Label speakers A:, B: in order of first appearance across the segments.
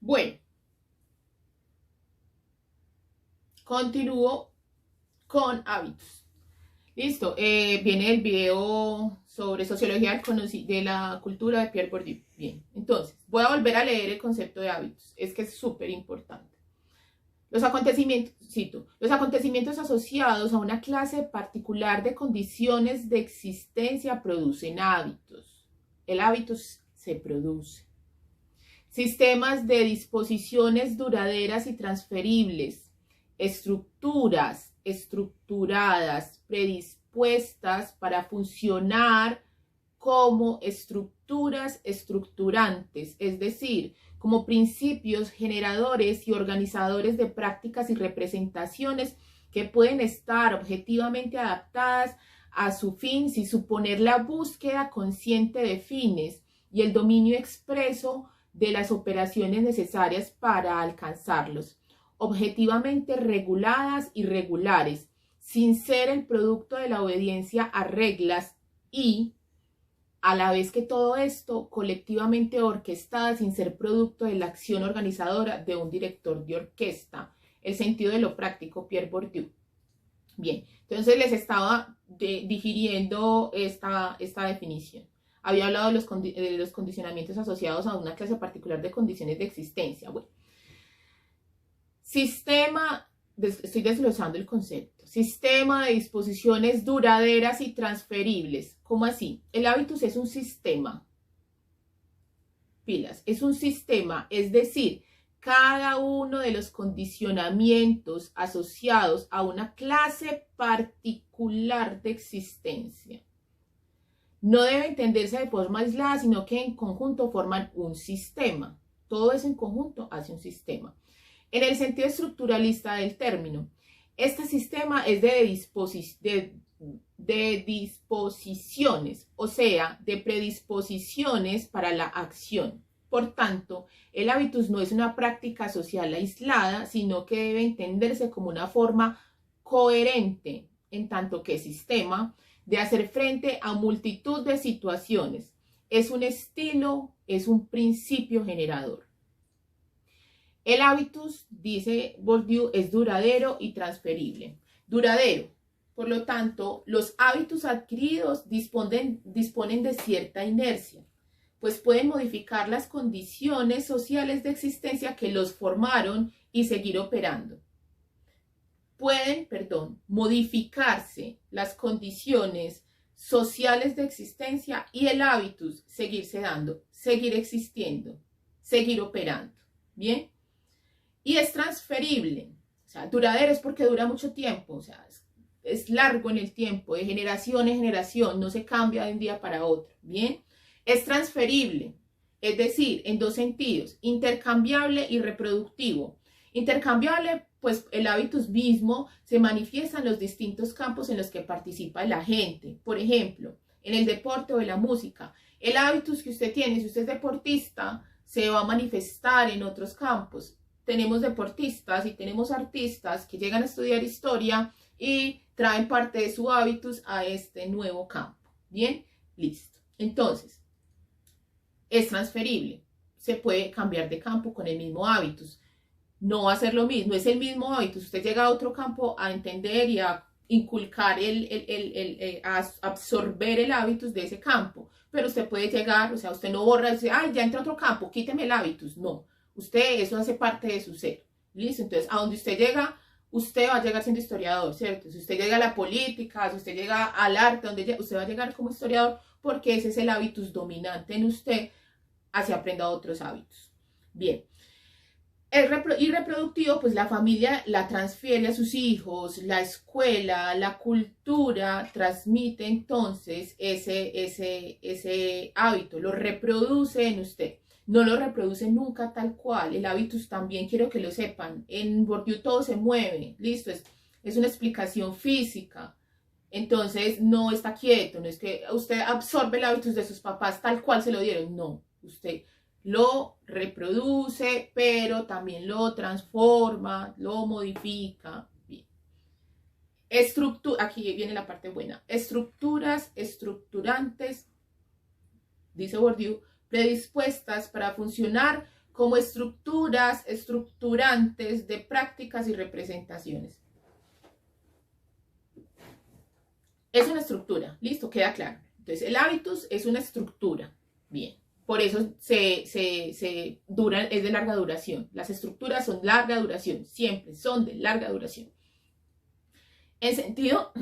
A: Bueno, continúo con hábitos. Listo, viene el video sobre sociología de la cultura de Pierre Bourdieu. Bien, entonces, voy a volver a leer el concepto de hábitos. Es que es súper importante. Los acontecimientos asociados a una clase particular de condiciones de existencia producen hábitos. El hábito se produce. Sistemas de disposiciones duraderas y transferibles, estructuras estructuradas, predispuestas para funcionar como estructuras estructurantes, es decir, como principios generadores y organizadores de prácticas y representaciones que pueden estar objetivamente adaptadas a su fin sin suponer la búsqueda consciente de fines y el dominio expreso de las operaciones necesarias para alcanzarlos, objetivamente reguladas y regulares, sin ser el producto de la obediencia a reglas y, a la vez que todo esto, colectivamente orquestada sin ser producto de la acción organizadora de un director de orquesta. El sentido de lo práctico, Pierre Bourdieu. Bien, entonces les estaba digiriendo esta definición. Había hablado de los condicionamientos asociados a una clase particular de condiciones de existencia. Bueno, estoy desglosando el concepto. Sistema de disposiciones duraderas y transferibles. ¿Cómo así? El hábitus es un sistema. Pilas, es un sistema, es decir, cada uno de los condicionamientos asociados a una clase particular de existencia. No debe entenderse de forma aislada, sino que en conjunto forman un sistema. Todo eso en conjunto hace un sistema. En el sentido estructuralista del término, este sistema es de disposiciones, o sea, de predisposiciones para la acción. Por tanto, el hábitus no es una práctica social aislada, sino que debe entenderse como una forma coherente, en tanto que sistema, de hacer frente a multitud de situaciones. Es un estilo, es un principio generador. El hábitus, dice Bourdieu, es duradero y transferible. Duradero. Por lo tanto, los hábitos adquiridos disponen de cierta inercia, pues pueden modificar las condiciones sociales de existencia que los formaron y seguir operando. Pueden modificarse las condiciones sociales de existencia y el hábitus seguirse dando, seguir existiendo, seguir operando. ¿Bien? Y es transferible, o sea, duradero es porque dura mucho tiempo, o sea, es largo en el tiempo, de generación en generación, no se cambia de un día para otro, ¿bien? Es transferible, es decir, en dos sentidos, intercambiable y reproductivo. Intercambiable, pues el hábitus mismo se manifiesta en los distintos campos en los que participa la gente. Por ejemplo, en el deporte o en la música. El hábitus que usted tiene, si usted es deportista, se va a manifestar en otros campos. Tenemos deportistas y tenemos artistas que llegan a estudiar historia y traen parte de su hábitus a este nuevo campo. ¿Bien? Listo. Entonces, es transferible. Se puede cambiar de campo con el mismo hábitus. No va a ser lo mismo, es el mismo hábitus. Usted llega a otro campo a entender y a inculcar, a absorber el hábitus de ese campo. Pero usted puede llegar, o sea, usted no borra y dice, ay, ya entré a otro campo, quíteme el hábitus. No. Usted, eso hace parte de su ser, ¿listo? Entonces, a donde usted llega, usted va a llegar siendo historiador, ¿cierto? Si usted llega a la política, si usted llega al arte, usted va a llegar como historiador porque ese es el hábitus dominante en usted, así aprenda otros hábitos. Bien. Y reproductivo, pues la familia la transfiere a sus hijos, la escuela, la cultura transmite entonces ese hábito, lo reproduce en usted. No lo reproduce nunca tal cual. El hábitus también quiero que lo sepan. En Bourdieu todo se mueve. Listo, es una explicación física. Entonces no está quieto. No es que usted absorbe el hábitus de sus papás tal cual se lo dieron. No, usted lo reproduce, pero también lo transforma, lo modifica. Bien. Aquí viene la parte buena. Estructuras estructurantes, dice Bourdieu, predispuestas para funcionar como estructuras, estructurantes de prácticas y representaciones. Es una estructura, listo, queda claro. Entonces, el hábitus es una estructura, bien. Por eso es de larga duración. Las estructuras son larga duración, siempre son de larga duración. En sentido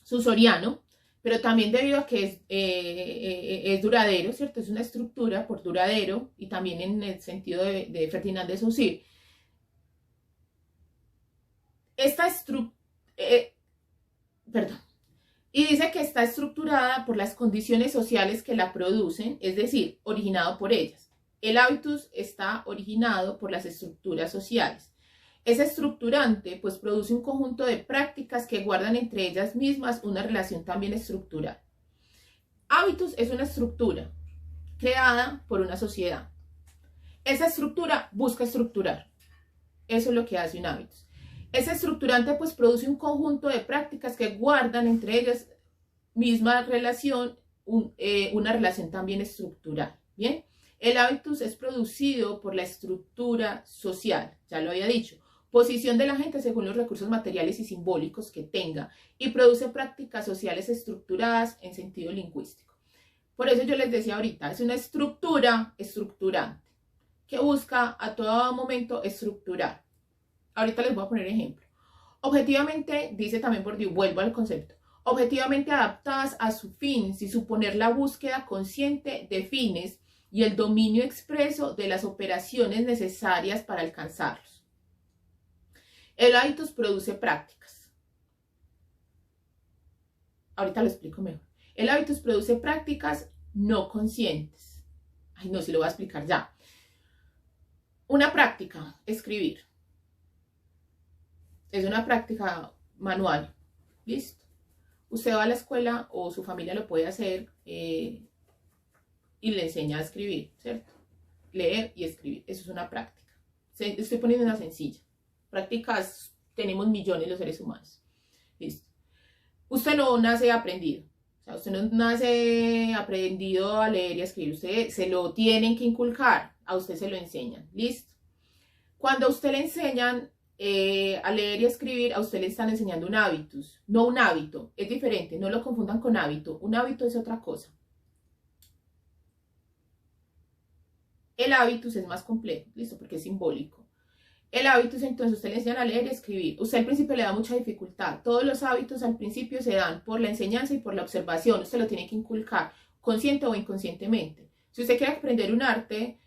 A: susoriano, pero también debido a que es duradero, ¿cierto? Es una estructura por duradero, y también en el sentido de Ferdinand de Saussure. Esta estructura, y dice que está estructurada por las condiciones sociales que la producen, es decir, originado por ellas. El hábitus está originado por las estructuras sociales. Es estructurante, pues produce un conjunto de prácticas que guardan entre ellas mismas una relación también estructural. Hábitus es una estructura creada por una sociedad. Esa estructura busca estructurar. Eso es lo que hace un hábitus. Es estructurante, pues produce un conjunto de prácticas que guardan entre ellas misma relación, una relación también estructural. Bien, el hábitus es producido por la estructura social, ya lo había dicho, posición de la gente según los recursos materiales y simbólicos que tenga, y produce prácticas sociales estructuradas en sentido lingüístico. Por eso yo les decía ahorita, es una estructura estructurante que busca a todo momento estructurar. Ahorita les voy a poner ejemplo. Objetivamente, dice también Bourdieu, vuelvo al concepto, objetivamente adaptadas a su fin, sin suponer la búsqueda consciente de fines y el dominio expreso de las operaciones necesarias para alcanzarlos. El hábitus produce prácticas. Ahorita lo explico mejor. El hábitus produce prácticas no conscientes. Ay, no, si lo voy a explicar ya. Una práctica, escribir. Es una práctica manual. ¿Listo? Usted va a la escuela o su familia lo puede hacer y le enseña a escribir, ¿cierto? Leer y escribir. Eso es una práctica. Estoy poniendo una sencilla. Prácticas tenemos millones los seres humanos. ¿Listo? Usted no nace aprendido. O sea, usted no nace aprendido a leer y a escribir. Usted se lo tienen que inculcar. A usted se lo enseñan. ¿Listo? Cuando a usted le enseñan a leer y a escribir, a usted le están enseñando un hábitus, no un hábito, es diferente, no lo confundan con hábito, un hábito es otra cosa. El hábitus es más complejo, listo, porque es simbólico. El hábitus, entonces, usted le enseñan a leer y a escribir, usted al principio le da mucha dificultad, todos los hábitos al principio se dan por la enseñanza y por la observación, usted lo tiene que inculcar, consciente o inconscientemente. Si usted quiere aprender un arte,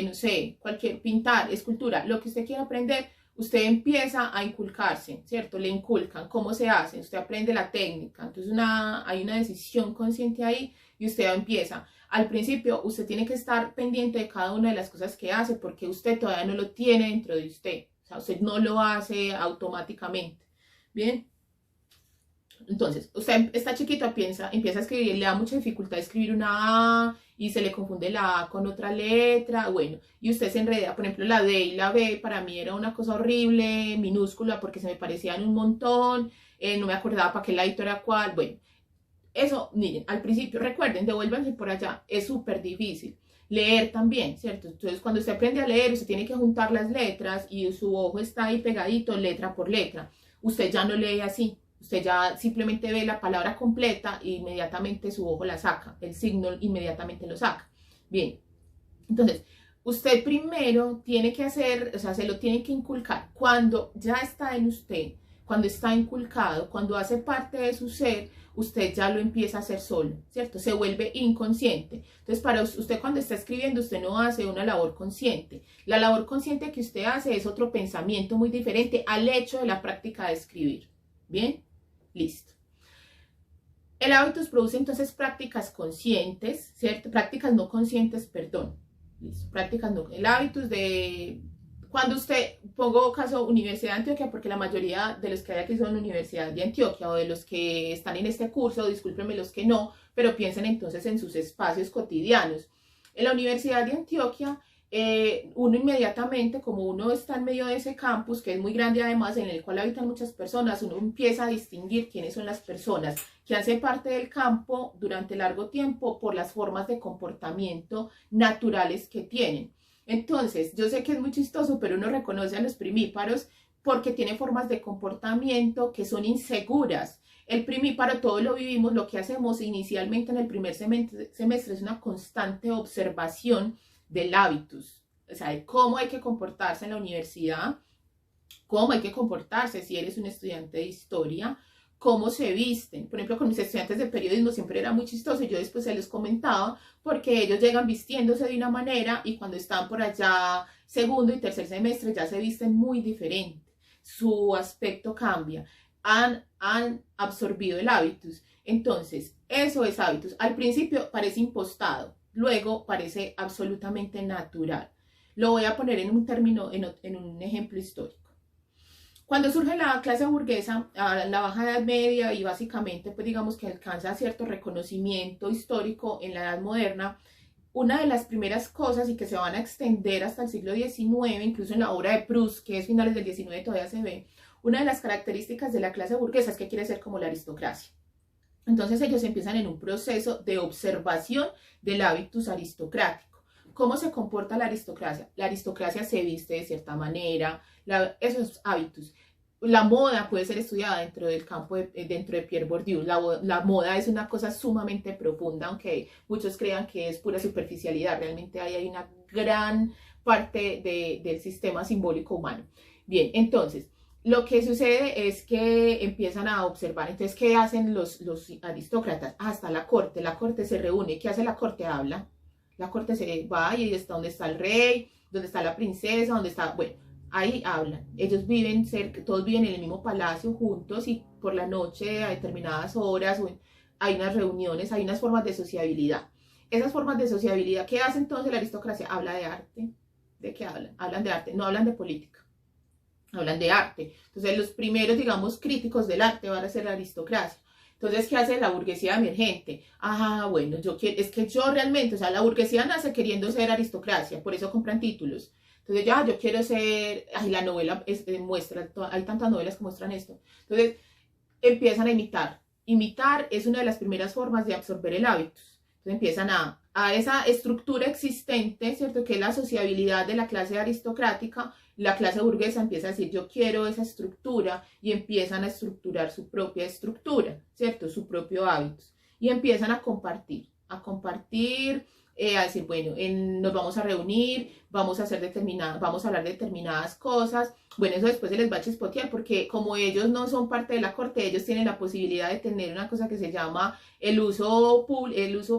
A: no sé, cualquier, pintar, escultura, lo que usted quiera aprender, usted empieza a inculcarse, ¿cierto? Le inculcan cómo se hace, usted aprende la técnica, entonces hay una decisión consciente ahí y usted empieza. Al principio usted tiene que estar pendiente de cada una de las cosas que hace porque usted todavía no lo tiene dentro de usted, o sea, usted no lo hace automáticamente, ¿bien? Entonces, usted está chiquito, empieza a escribir, le da mucha dificultad escribir una A y se le confunde la A con otra letra, bueno, y usted se enreda, por ejemplo, la D y la B para mí era una cosa horrible, minúscula, porque se me parecían un montón, no me acordaba para qué ladito era cuál, bueno, eso, miren, al principio, recuerden, devuélvanse por allá, es súper difícil. Leer también, ¿cierto? Entonces, cuando usted aprende a leer, usted tiene que juntar las letras y su ojo está ahí pegadito, letra por letra. Usted ya no lee así. Usted ya simplemente ve la palabra completa e inmediatamente su ojo la saca, el signo inmediatamente lo saca. Bien, entonces, usted primero tiene que hacer, o sea, se lo tiene que inculcar. Cuando ya está en usted, cuando está inculcado, cuando hace parte de su ser, usted ya lo empieza a hacer solo, ¿cierto? Se vuelve inconsciente. Entonces, para usted cuando está escribiendo, usted no hace una labor consciente. La labor consciente que usted hace es otro pensamiento muy diferente al hecho de la práctica de escribir. ¿Bien? Listo. El hábitus produce entonces prácticas conscientes, ¿cierto? Prácticas no conscientes, perdón. Listo. Prácticas no. El hábitus de... Cuando usted, pongo caso Universidad de Antioquia, porque la mayoría de los que hay aquí son Universidad de Antioquia, o de los que están en este curso, discúlpenme los que no, pero piensen entonces en sus espacios cotidianos. En la Universidad de Antioquia, uno inmediatamente, como uno está en medio de ese campus, que es muy grande además, en el cual habitan muchas personas, uno empieza a distinguir quiénes son las personas que hacen parte del campo durante largo tiempo por las formas de comportamiento naturales que tienen. Entonces, yo sé que es muy chistoso, pero uno reconoce a los primíparos porque tiene formas de comportamiento que son inseguras. El primíparo, todo lo vivimos, lo que hacemos inicialmente en el primer semestre es una constante observación del hábitus, o sea, de cómo hay que comportarse en la universidad, cómo hay que comportarse si eres un estudiante de historia, cómo se visten. Por ejemplo, con mis estudiantes de periodismo siempre era muy chistoso y yo después se les comentaba porque ellos llegan vistiéndose de una manera y cuando están por allá segundo y tercer semestre ya se visten muy diferente. Su aspecto cambia. Han absorbido el hábitus. Entonces, eso es hábitus. Al principio parece impostado, luego parece absolutamente natural. Lo voy a poner en un término, en un ejemplo histórico. Cuando surge la clase burguesa, a la Baja Edad Media y básicamente, pues digamos que alcanza cierto reconocimiento histórico en la Edad Moderna, una de las primeras cosas y que se van a extender hasta el siglo XIX, incluso en la obra de Proust, que es finales del XIX todavía se ve, una de las características de la clase burguesa es que quiere ser como la aristocracia. Entonces ellos empiezan en un proceso de observación del hábitus aristocrático. ¿Cómo se comporta la aristocracia? La aristocracia se viste de cierta manera, esos hábitos. La moda puede ser estudiada dentro del campo, dentro de Pierre Bourdieu. La moda es una cosa sumamente profunda, aunque muchos crean que es pura superficialidad. Realmente hay una gran parte del sistema simbólico humano. Bien, entonces, lo que sucede es que empiezan a observar. Entonces, ¿qué hacen los aristócratas? Hasta la corte se reúne. ¿Qué hace la corte? Habla. La corte se va y está donde está el rey, donde está la princesa, donde está, bueno, ahí hablan. Ellos viven cerca, todos viven en el mismo palacio juntos y por la noche a determinadas horas hay unas reuniones, hay unas formas de sociabilidad. Esas formas de sociabilidad, ¿qué hace entonces la aristocracia? Habla de arte. ¿De qué hablan? Hablan de arte, no hablan de política. Hablan de arte. Entonces los primeros, digamos, críticos del arte van a ser la aristocracia. Entonces, ¿qué hace la burguesía emergente? Bueno, es que yo realmente, o sea, la burguesía nace queriendo ser aristocracia, por eso compran títulos. Entonces, yo quiero ser, la novela muestra, hay tantas novelas que muestran esto. Entonces, empiezan a imitar. Imitar es una de las primeras formas de absorber el hábito. Entonces, empiezan a esa estructura existente, ¿cierto? Que es la sociabilidad de la clase aristocrática. La clase burguesa empieza a decir, yo quiero esa estructura, y empiezan a estructurar su propia estructura, ¿cierto? Su propio hábito. Y empiezan a compartir, a decir, bueno, nos vamos a reunir, vamos a hablar de determinadas cosas. Bueno, eso después se les va a chispotear, porque como ellos no son parte de la corte, ellos tienen la posibilidad de tener una cosa que se llama el uso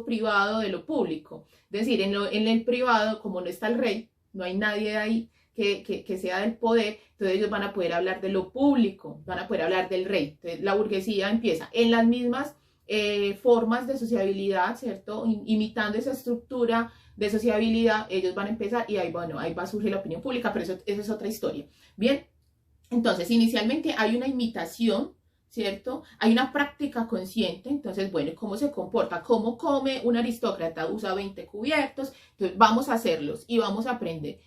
A: privado de lo público. Es decir, en el privado, como no está el rey, no hay nadie de ahí que sea del poder, entonces ellos van a poder hablar de lo público, van a poder hablar del rey. Entonces la burguesía empieza en las mismas formas de sociabilidad, ¿cierto? Imitando esa estructura de sociabilidad, ellos van a empezar y ahí, bueno, ahí va a surgir la opinión pública, pero eso es otra historia. Bien, entonces inicialmente hay una imitación, ¿cierto? Hay una práctica consciente. Entonces, bueno, ¿cómo se comporta? ¿Cómo come un aristócrata? Usa 20 cubiertos, entonces vamos a hacerlos y vamos a aprender.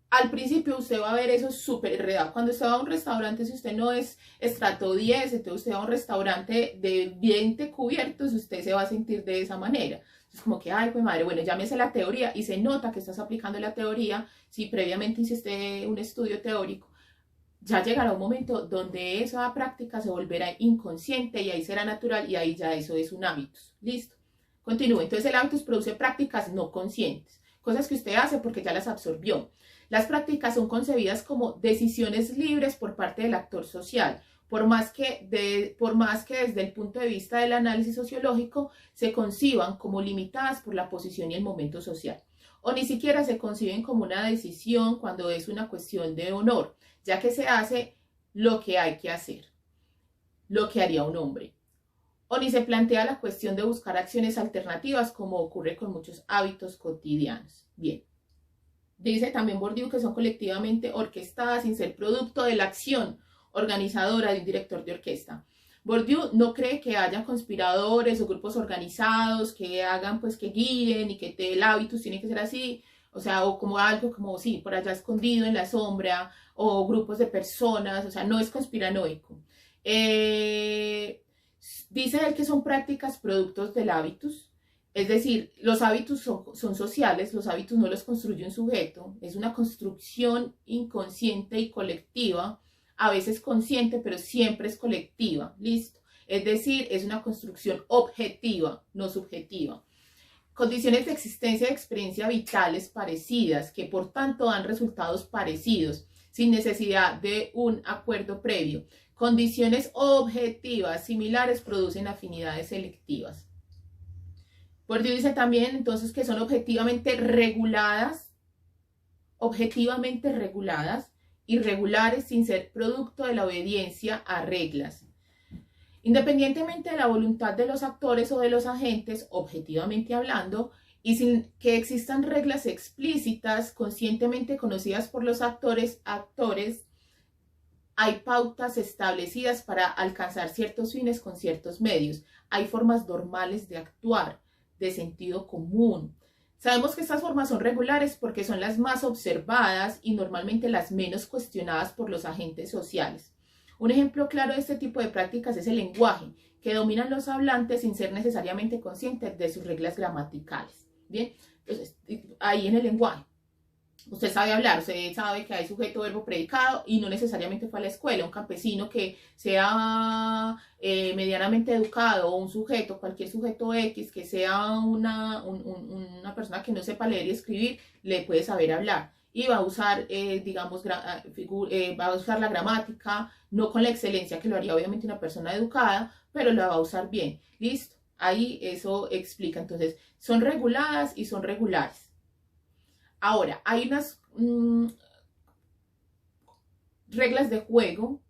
A: Al principio usted va a ver eso súper enredado. Cuando usted va a un restaurante, si usted no es estrato 10, entonces usted va a un restaurante de 20 cubiertos, usted se va a sentir de esa manera. Es como que, ay, pues madre, bueno, ya me sé la teoría y se nota que estás aplicando la teoría. Si previamente hiciste un estudio teórico, ya llegará un momento donde esa práctica se volverá inconsciente y ahí será natural y ahí ya eso es un hábito. Listo. Continúe. Entonces el hábito produce prácticas no conscientes, cosas que usted hace porque ya las absorbió. Las prácticas son concebidas como decisiones libres por parte del actor social, por más que desde el punto de vista del análisis sociológico se conciban como limitadas por la posición y el momento social, o ni siquiera se conciben como una decisión cuando es una cuestión de honor, ya que se hace lo que hay que hacer, lo que haría un hombre, o ni se plantea la cuestión de buscar acciones alternativas como ocurre con muchos hábitos cotidianos. Bien. Dice también Bourdieu que son colectivamente orquestadas sin ser producto de la acción organizadora de un director de orquesta. Bourdieu no cree que haya conspiradores o grupos organizados que hagan, pues, que guíen y que el hábitus tiene que ser así, o sea, o como algo como, sí, por allá escondido en la sombra, o grupos de personas, o sea, no es conspiranoico. Dice él que son prácticas productos del hábitus, Es decir, los hábitos son sociales, los hábitos no los construye un sujeto, es una construcción inconsciente y colectiva, a veces consciente, pero siempre es colectiva, ¿listo? Es decir, es una construcción objetiva, no subjetiva. Condiciones de existencia de experiencia vitales parecidas, que por tanto dan resultados parecidos, sin necesidad de un acuerdo previo. Condiciones objetivas similares producen afinidades selectivas. Bourdieu dice también entonces que son objetivamente reguladas y regulares sin ser producto de la obediencia a reglas. Independientemente de la voluntad de los actores o de los agentes, objetivamente hablando, y sin que existan reglas explícitas, conscientemente conocidas por los actores, hay pautas establecidas para alcanzar ciertos fines con ciertos medios. Hay formas normales de actuar, de sentido común. Sabemos que estas formas son regulares porque son las más observadas y normalmente las menos cuestionadas por los agentes sociales. Un ejemplo claro de este tipo de prácticas es el lenguaje, que dominan los hablantes sin ser necesariamente conscientes de sus reglas gramaticales. Bien, entonces, ahí en el lenguaje, usted sabe hablar, usted sabe que hay sujeto, verbo, predicado y no necesariamente fue a la escuela. Un campesino que sea medianamente educado o un sujeto, cualquier sujeto X, que sea una persona que no sepa leer y escribir, le puede saber hablar. Y va a usar, digamos, va a usar la gramática, no con la excelencia que lo haría obviamente una persona educada, pero la va a usar bien. ¿Listo? Ahí eso explica. Entonces, son reguladas y son regulares. Ahora, hay unas reglas de juego,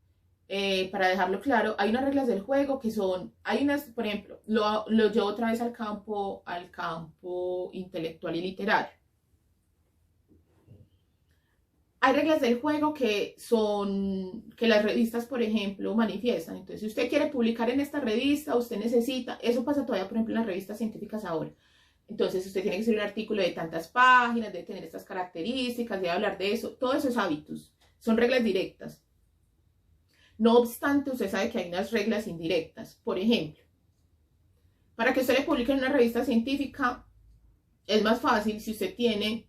A: para dejarlo claro, hay unas reglas del juego que son, hay unas, por ejemplo, lo llevo otra vez al campo intelectual y literario. Hay reglas del juego que son, que las revistas, por ejemplo, manifiestan. Entonces, si usted quiere publicar en esta revista, usted necesita, eso pasa todavía, por ejemplo, en las revistas científicas ahora. Entonces, usted tiene que escribir un artículo de tantas páginas, debe tener estas características, debe hablar de eso. Todo eso es hábitos, son reglas directas. No obstante, usted sabe que hay unas reglas indirectas. Por ejemplo, para que usted le publique en una revista científica, es más fácil si usted tiene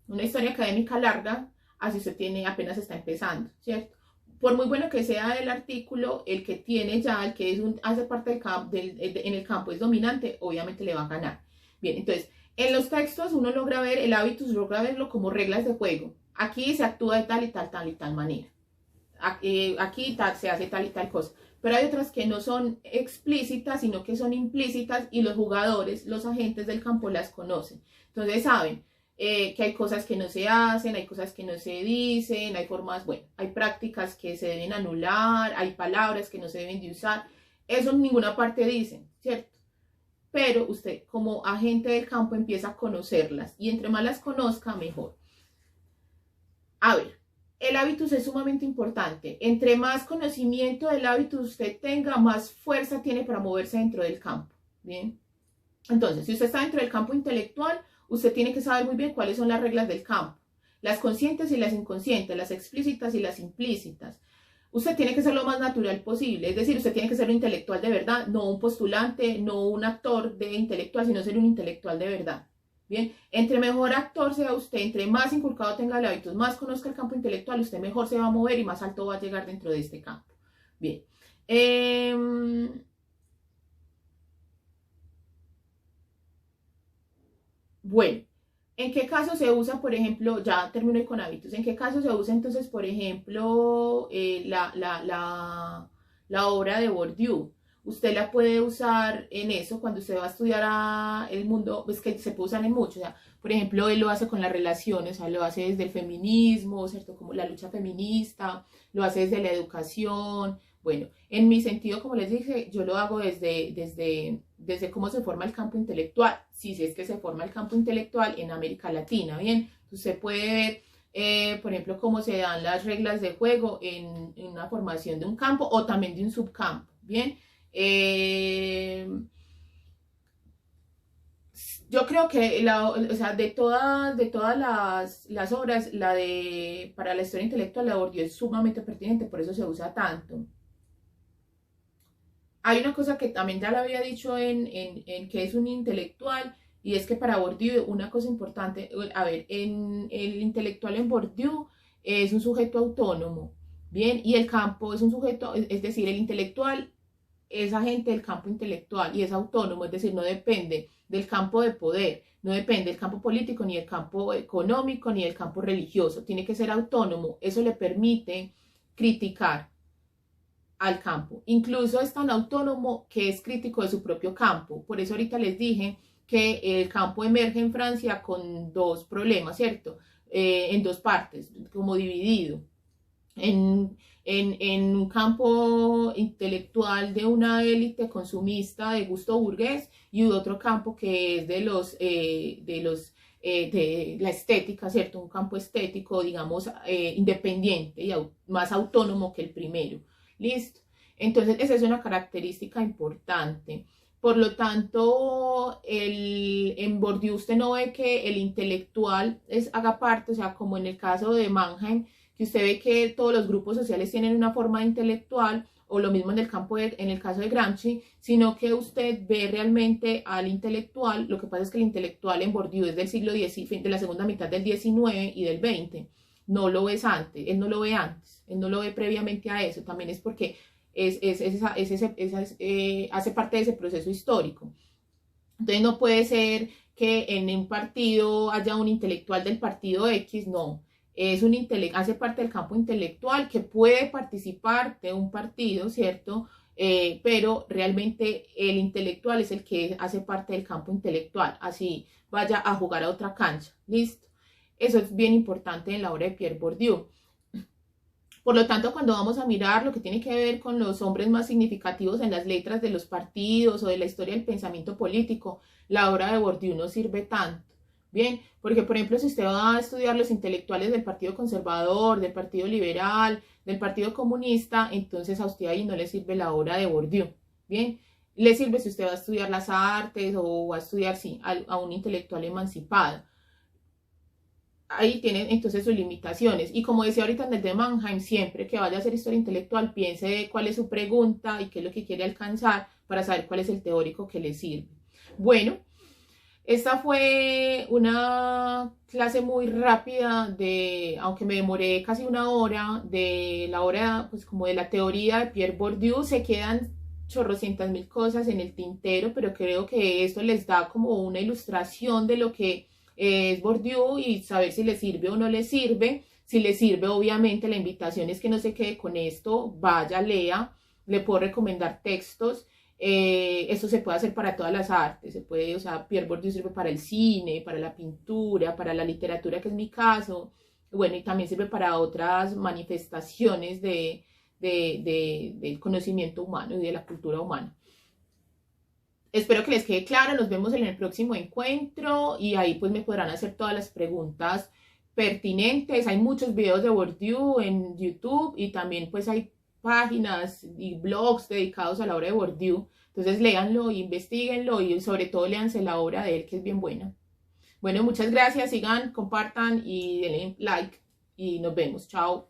A: una historia académica larga, así usted tiene, apenas está empezando, ¿cierto? Por muy bueno que sea el artículo, el que tiene ya, el que hace parte del campo, en el campo es dominante, obviamente le va a ganar. Bien, entonces, en los textos uno logra ver, el hábitus logra verlo como reglas de juego. Aquí se actúa de tal y tal manera. Aquí se hace tal y tal cosa. Pero hay otras que no son explícitas, sino que son implícitas y los jugadores, los agentes del campo las conocen. Entonces saben que hay cosas que no se hacen, hay cosas que no se dicen, hay formas, bueno, hay prácticas que se deben anular, hay palabras que no se deben de usar. Eso en ninguna parte dicen, ¿cierto? Pero usted como agente del campo empieza a conocerlas y entre más las conozca, mejor. A ver, el hábitus es sumamente importante. Entre más conocimiento del hábitus usted tenga, más fuerza tiene para moverse dentro del campo. Bien. Entonces, si usted está dentro del campo intelectual, usted tiene que saber muy bien cuáles son las reglas del campo. Las conscientes y las inconscientes, las explícitas y las implícitas. Usted tiene que ser lo más natural posible. Es decir, usted tiene que ser un intelectual de verdad, no un postulante, no un actor de intelectual, sino ser un intelectual de verdad. Bien, entre mejor actor sea usted, entre más inculcado tenga el hábito, más conozca el campo intelectual, usted mejor se va a mover y más alto va a llegar dentro de este campo. Bien. Bueno, ¿en qué caso se usa, por ejemplo, ya terminé con hábitos, en qué caso se usa entonces, por ejemplo, la obra de Bourdieu? Usted la puede usar en eso cuando usted va a estudiar el mundo, pues que se puede usar en mucho, o sea, por ejemplo, él lo hace con las relaciones, o sea, lo hace desde el feminismo, ¿cierto? Como la lucha feminista, lo hace desde la educación. Bueno, en mi sentido, como les dije, yo lo hago desde cómo se forma el campo intelectual, si es que se forma el campo intelectual en América Latina, ¿bien? Usted puede ver, por ejemplo, cómo se dan las reglas de juego en una formación de un campo o también de un subcampo, ¿bien? Yo creo que o sea, de todas las obras, para la historia intelectual, la de Bourdieu es sumamente pertinente, por eso se usa tanto. Hay una cosa que también ya lo había dicho en que es un intelectual, y es que para Bourdieu una cosa importante, a ver, el intelectual en Bourdieu es un sujeto autónomo, ¿bien? Y el campo es un sujeto, es decir, el intelectual es agente del campo intelectual y es autónomo, es decir, no depende del campo de poder, no depende del campo político, ni del campo económico, ni del campo religioso, tiene que ser autónomo, eso le permite criticar al campo. Incluso es tan autónomo que es crítico de su propio campo. Por eso ahorita les dije que el campo emerge en Francia con dos problemas, ¿cierto? En dos partes, como dividido. En un campo intelectual de una élite consumista de gusto burgués y otro campo que es de la estética, ¿cierto? Un campo estético, digamos, independiente y más autónomo que el primero. ¿Listo? Entonces, esa es una característica importante. Por lo tanto, en Bourdieu usted no ve que el intelectual haga parte, o sea, como en el caso de Mannheim, que usted ve que todos los grupos sociales tienen una forma de intelectual, o lo mismo en el caso de Gramsci, sino que usted ve realmente al intelectual. Lo que pasa es que el intelectual en Bourdieu es del siglo XIX, de la segunda mitad del XIX y del XX. No lo ves antes, él no lo ve antes, él no lo ve previamente a eso, también es porque hace parte de ese proceso histórico. Entonces no puede ser que en un partido haya un intelectual del partido X, no, hace parte del campo intelectual que puede participar de un partido, ¿cierto? Pero realmente el intelectual es el que hace parte del campo intelectual, así vaya a jugar a otra cancha, ¿listo? Eso es bien importante en la obra de Pierre Bourdieu. Por lo tanto, cuando vamos a mirar lo que tiene que ver con los hombres más significativos en las letras de los partidos o de la historia del pensamiento político, la obra de Bourdieu no sirve tanto. Bien, porque por ejemplo, si usted va a estudiar los intelectuales del Partido Conservador, del Partido Liberal, del Partido Comunista, entonces a usted ahí no le sirve la obra de Bourdieu. Bien, le sirve si usted va a estudiar las artes o va a estudiar, sí, a un intelectual emancipado. Ahí tienen entonces sus limitaciones. Y como decía ahorita en el de Mannheim, siempre que vaya a hacer historia intelectual, piense cuál es su pregunta y qué es lo que quiere alcanzar para saber cuál es el teórico que le sirve. Bueno, esta fue una clase muy rápida aunque me demoré casi una hora, de la hora, pues como de la teoría de Pierre Bourdieu. Se quedan chorrocientas mil cosas en el tintero, pero creo que esto les da como una ilustración de lo que es Bourdieu y saber si le sirve o no le sirve. Si le sirve, obviamente la invitación es que no se quede con esto, vaya, lea, le puedo recomendar textos. Esto se puede hacer para todas las artes, se puede, o sea, Pierre Bourdieu sirve para el cine, para la pintura, para la literatura, que es mi caso, bueno, y también sirve para otras manifestaciones del conocimiento humano y de la cultura humana. Espero que les quede claro, nos vemos en el próximo encuentro y ahí pues me podrán hacer todas las preguntas pertinentes. Hay muchos videos de Bourdieu en YouTube y también pues hay páginas y blogs dedicados a la obra de Bourdieu. Entonces léanlo, investiguenlo y sobre todo léanse la obra de él, que es bien buena. Bueno, muchas gracias, sigan, compartan y denle like y nos vemos. Chao.